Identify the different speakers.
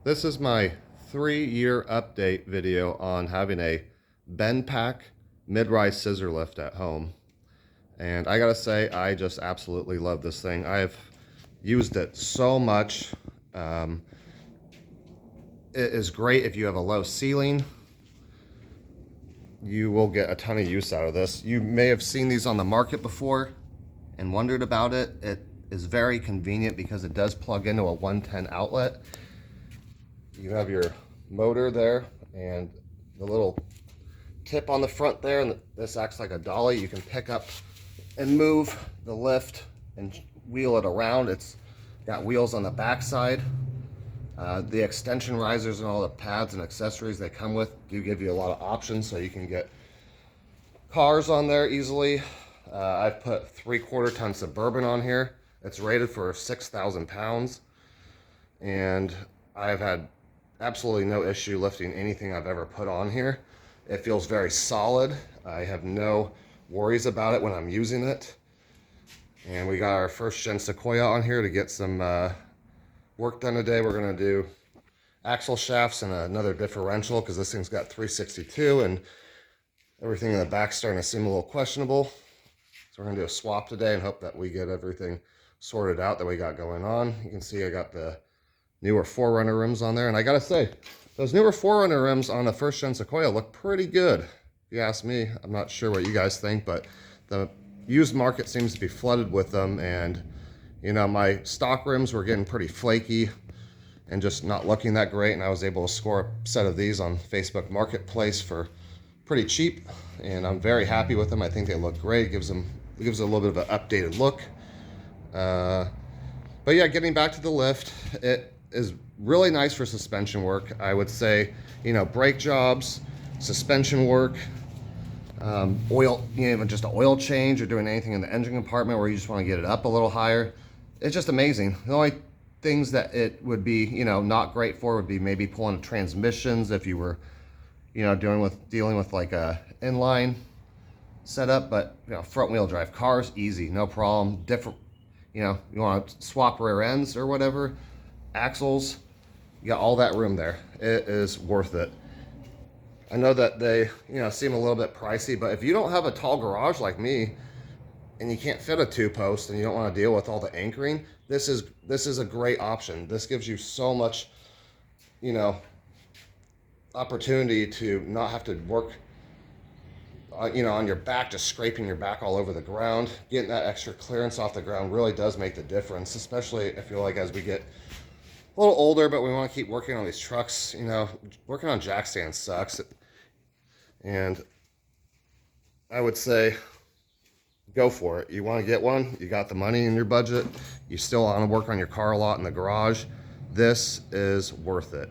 Speaker 1: This is my 3-year update video on having a Bendpak mid-rise scissor lift at home. And I gotta say, I just absolutely love this thing. I've used it so much. It is great if you have a low ceiling. You will get a ton of use out of this. You may have seen these on the market before and wondered about it. It is very convenient because it does plug into a 110 outlet. You have your motor there and the little tip on the front there, and this acts like a dolly. You can pick up and move the lift and wheel it around. It's got wheels on the back side. The extension risers and all the pads and accessories they come with do give you a lot of options, so you can get cars on there easily. I've put 3/4 ton Suburban on here. It's rated for 6,000 pounds, and I've had absolutely no issue lifting anything I've ever put on here. It feels very solid. I have no worries about it when I'm using it. And we got our first gen Sequoia on here to get some work done today. We're gonna do axle shafts and another differential because this thing's got 362 and everything in the back's starting to seem a little questionable. So we're gonna do a swap today and hope that we get everything sorted out that we got going on. You can see I got the newer 4Runner rims on there, and I gotta say, those newer 4Runner rims on the first gen Sequoia look pretty good, if you ask me. I'm not sure what you guys think, but the used market seems to be flooded with them, and you know, my stock rims were getting pretty flaky and just not looking that great, and I was able to score a set of these on Facebook Marketplace for pretty cheap, and I'm very happy with them. I think they look great. It gives a little bit of an updated look. But yeah, getting back to the lift, it is really nice for suspension work. I would say, you know, brake jobs, suspension work, oil, even just an oil change or doing anything in the engine compartment where you just want to get it up a little higher. It's just amazing. The only things that it would be, you know, not great for would be maybe pulling transmissions if you were, you know, dealing with like a inline setup. But you know, front wheel drive cars, easy, no problem. Different, you know, you want to swap rear ends or whatever, axles, you got all that room there. It is worth it. I know that they, you know, seem a little bit pricey, but if you don't have a tall garage like me and you can't fit a 2-post and you don't want to deal with all the anchoring, this is a great option. This gives you so much, you know, opportunity to not have to work, you know, on your back, just scraping your back all over the ground. Getting that extra clearance off the ground really does make the difference, especially I feel like as we get a little older, but we want to keep working on these trucks. You know, working on jack stands sucks. And I would say, go for it. You want to get one, you got the money in your budget, you still want to work on your car a lot in the garage, this is worth it.